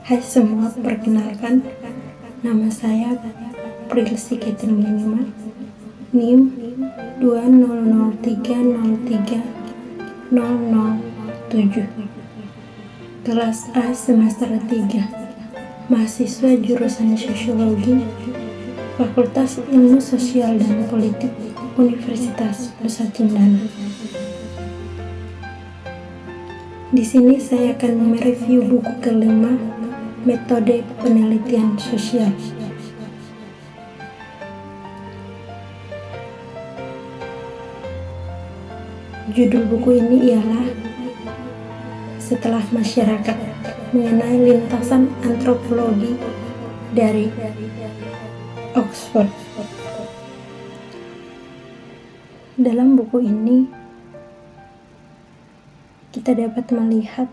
Hai semua, perkenalkan, nama saya Prilsi Catherine Genima, NIM 2003030007, kelas A semester 3, mahasiswa jurusan Sosiologi, Fakultas Ilmu Sosial dan Politik, Universitas Nusa Cendana. Di sini saya akan mereview buku kelima, Metode Penelitian Sosial. Judul buku ini ialah Setelah Masyarakat, mengenai lintasan antropologi dari Oxford. Dalam buku ini kita dapat melihat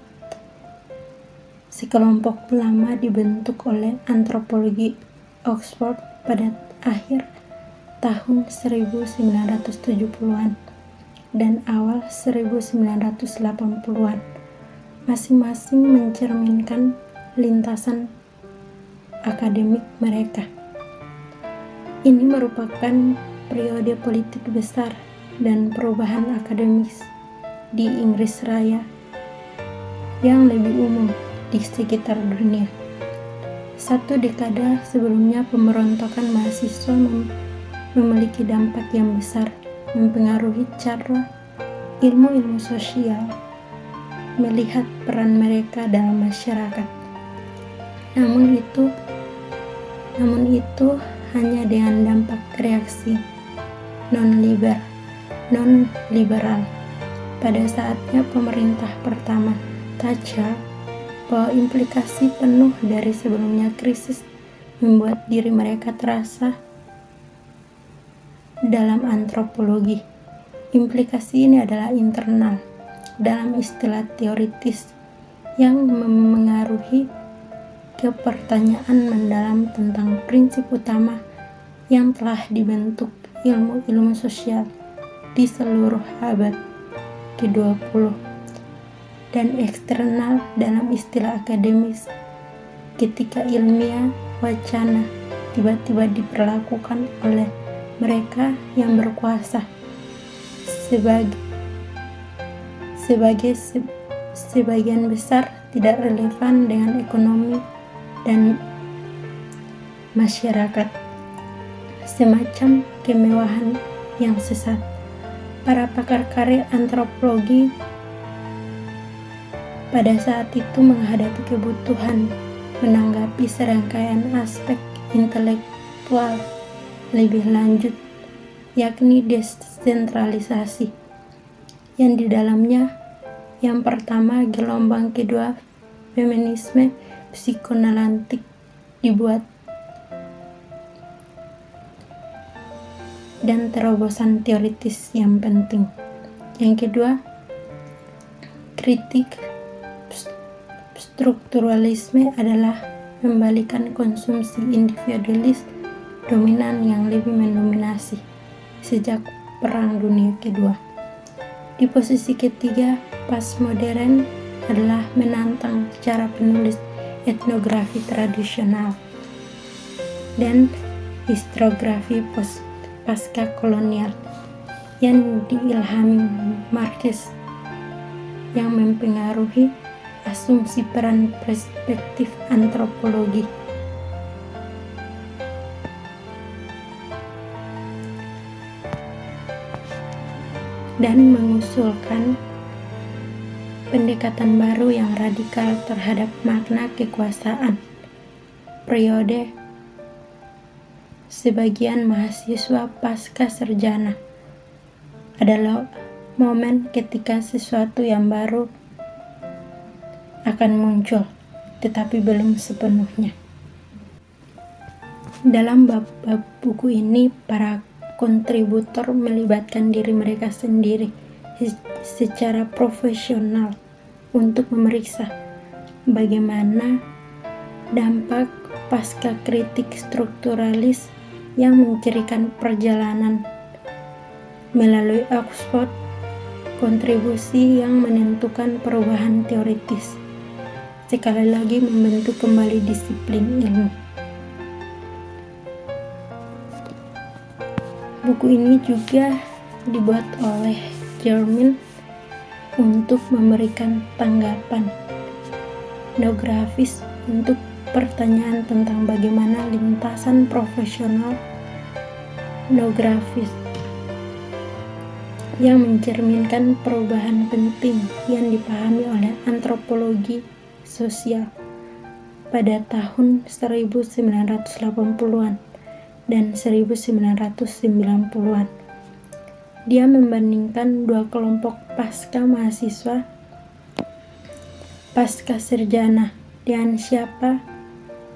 sekelompok ulama dibentuk oleh antropologi Oxford pada akhir tahun 1970-an dan awal 1980-an, masing-masing mencerminkan lintasan akademik mereka. Ini merupakan periode politik besar dan perubahan akademis di Inggris Raya yang lebih umum di sekitar dunia. Satu dekade sebelumnya, pemberontakan mahasiswa memiliki dampak yang besar, mempengaruhi cara ilmu-ilmu sosial melihat peran mereka dalam masyarakat. Namun itu hanya dengan dampak reaksi non-liberal. Pada saatnya pemerintah pertama Thatcher, bahwa implikasi penuh dari sebelumnya krisis membuat diri mereka terasa dalam antropologi. Implikasi ini adalah internal, dalam istilah teoritis, yang memengaruhi ke pertanyaan mendalam tentang prinsip utama yang telah dibentuk ilmu-ilmu sosial di seluruh abad ke-20, dan eksternal dalam istilah akademis, ketika ilmiah wacana tiba-tiba diperlakukan oleh mereka yang berkuasa sebagian besar tidak relevan dengan ekonomi dan masyarakat, semacam kemewahan yang sesat. Para pakar karir antropologi pada saat itu menghadapi kebutuhan menanggapi serangkaian aspek intelektual lebih lanjut, yakni desentralisasi, yang di dalamnya yang pertama gelombang kedua feminisme psikoanalitik dibuat, dan terobosan teoritis yang penting. Yang kedua, kritik strukturalisme adalah membalikan konsumsi individualis dominan yang lebih mendominasi sejak Perang Dunia Kedua. Di posisi ketiga, postmodern adalah menantang cara penulis etnografi tradisional dan historiografi pasca kolonial yang diilhami Marxis, yang mempengaruhi asumsi peran perspektif antropologi. Dan mengusulkan pendekatan baru yang radikal terhadap makna kekuasaan. Periode sebagian mahasiswa pasca sarjana adalah momen ketika sesuatu yang baru akan muncul, tetapi belum sepenuhnya. Dalam bab-bab buku ini, para kontributor melibatkan diri mereka sendiri secara profesional untuk memeriksa bagaimana dampak pasca kritik strukturalis yang mencirikan perjalanan melalui Oxford, kontribusi yang menentukan perubahan teoritis sekali lagi membentuk kembali disiplin ilmu. Buku ini juga dibuat oleh Jermin untuk memberikan tanggapan etnografis untuk pertanyaan tentang bagaimana lintasan profesional etnografis yang mencerminkan perubahan penting yang dipahami oleh antropologi sosial pada tahun 1980-an dan 1990-an. Dia membandingkan dua kelompok pasca mahasiswa pasca sarjana dengan siapa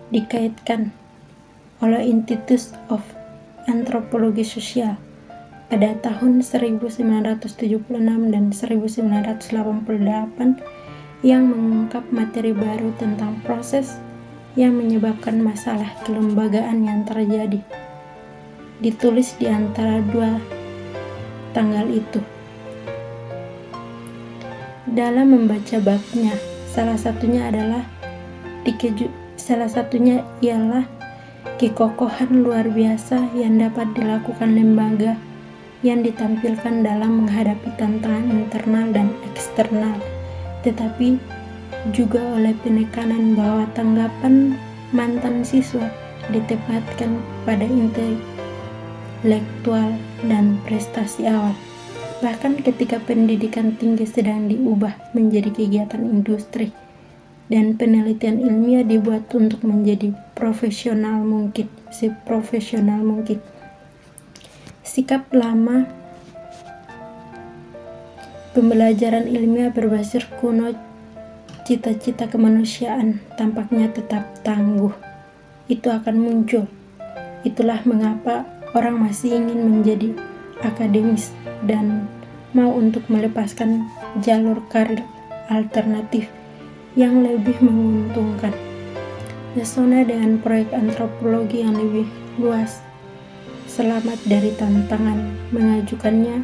dikaitkan oleh Institute of Antropologi Sosial pada tahun 1976 dan 1988 yang mengungkap materi baru tentang proses yang menyebabkan masalah kelembagaan yang terjadi. Ditulis di antara dua tanggal itu. Dalam membaca babnya, salah satunya ialah kekokohan luar biasa yang dapat dilakukan lembaga yang ditampilkan dalam menghadapi tantangan internal dan eksternal, tetapi juga oleh penekanan bahwa tanggapan mantan siswa ditempatkan pada intelektual dan prestasi awal. Bahkan ketika pendidikan tinggi sedang diubah menjadi kegiatan industri dan penelitian ilmiah dibuat untuk menjadi seprofesional mungkin. Sikap lama pembelajaran ilmiah berbasis kuno, cita-cita kemanusiaan tampaknya tetap tangguh. Itu akan muncul. Itulah mengapa orang masih ingin menjadi akademis dan mau untuk melepaskan jalur karir alternatif yang lebih menguntungkan. Pesona dengan proyek antropologi yang lebih luas, selamat dari tantangan mengajukannya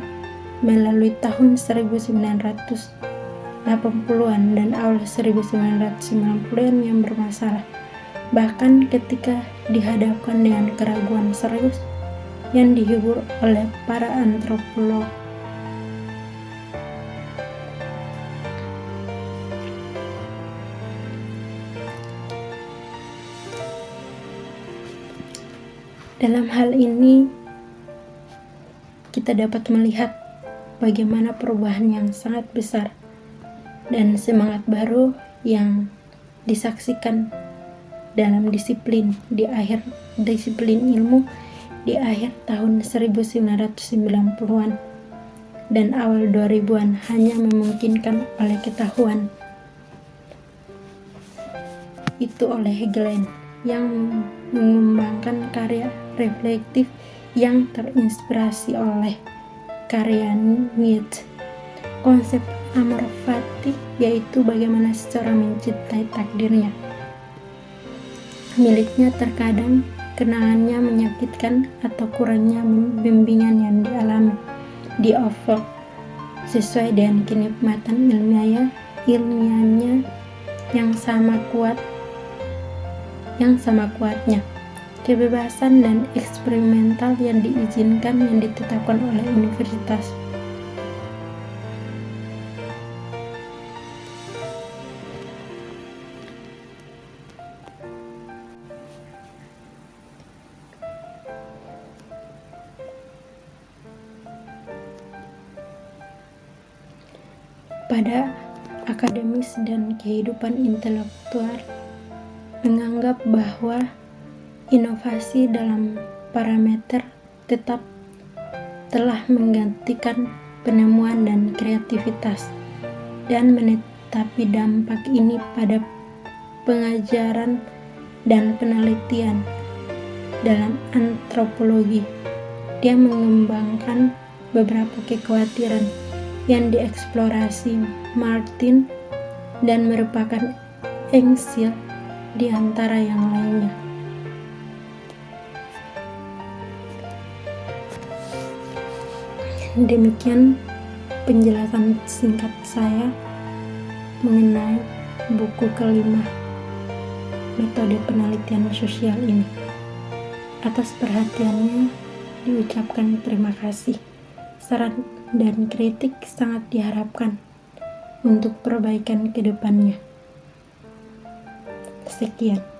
melalui tahun 1980-an dan awal 1990-an yang bermasalah, bahkan ketika dihadapkan dengan keraguan serius yang dihibur oleh para antropolog. Dalam hal ini, kita dapat melihat bagaimana perubahan yang sangat besar dan semangat baru yang disaksikan dalam disiplin ilmu di akhir tahun 1990-an dan awal 2000-an hanya memungkinkan oleh ketahuan itu oleh Glenn yang mengembangkan karya reflektif yang terinspirasi oleh karya Nietzsche. Konsep amor fati, yaitu bagaimana seseorang mencintai takdirnya miliknya, terkadang kenangannya menyakitkan atau kurangnya bimbingan yang dialami di Oxford sesuai dengan kenikmatan ilmiahnya yang sama kuatnya, kebebasan dan eksperimental yang diizinkan yang ditetapkan oleh universitas. Pada akademis dan kehidupan intelektual menganggap bahwa inovasi dalam parameter tetap telah menggantikan penemuan dan kreativitas, dan menetapi dampak ini pada pengajaran dan penelitian dalam antropologi. Dia mengembangkan beberapa kekhawatiran yang dieksplorasi Martin dan merupakan Engel di antara yang lainnya. Demikian penjelasan singkat saya mengenai buku kelima metode penelitian sosial ini. Atas perhatiannya diucapkan terima kasih. Saran dan kritik sangat diharapkan untuk perbaikan ke depannya. Sekian.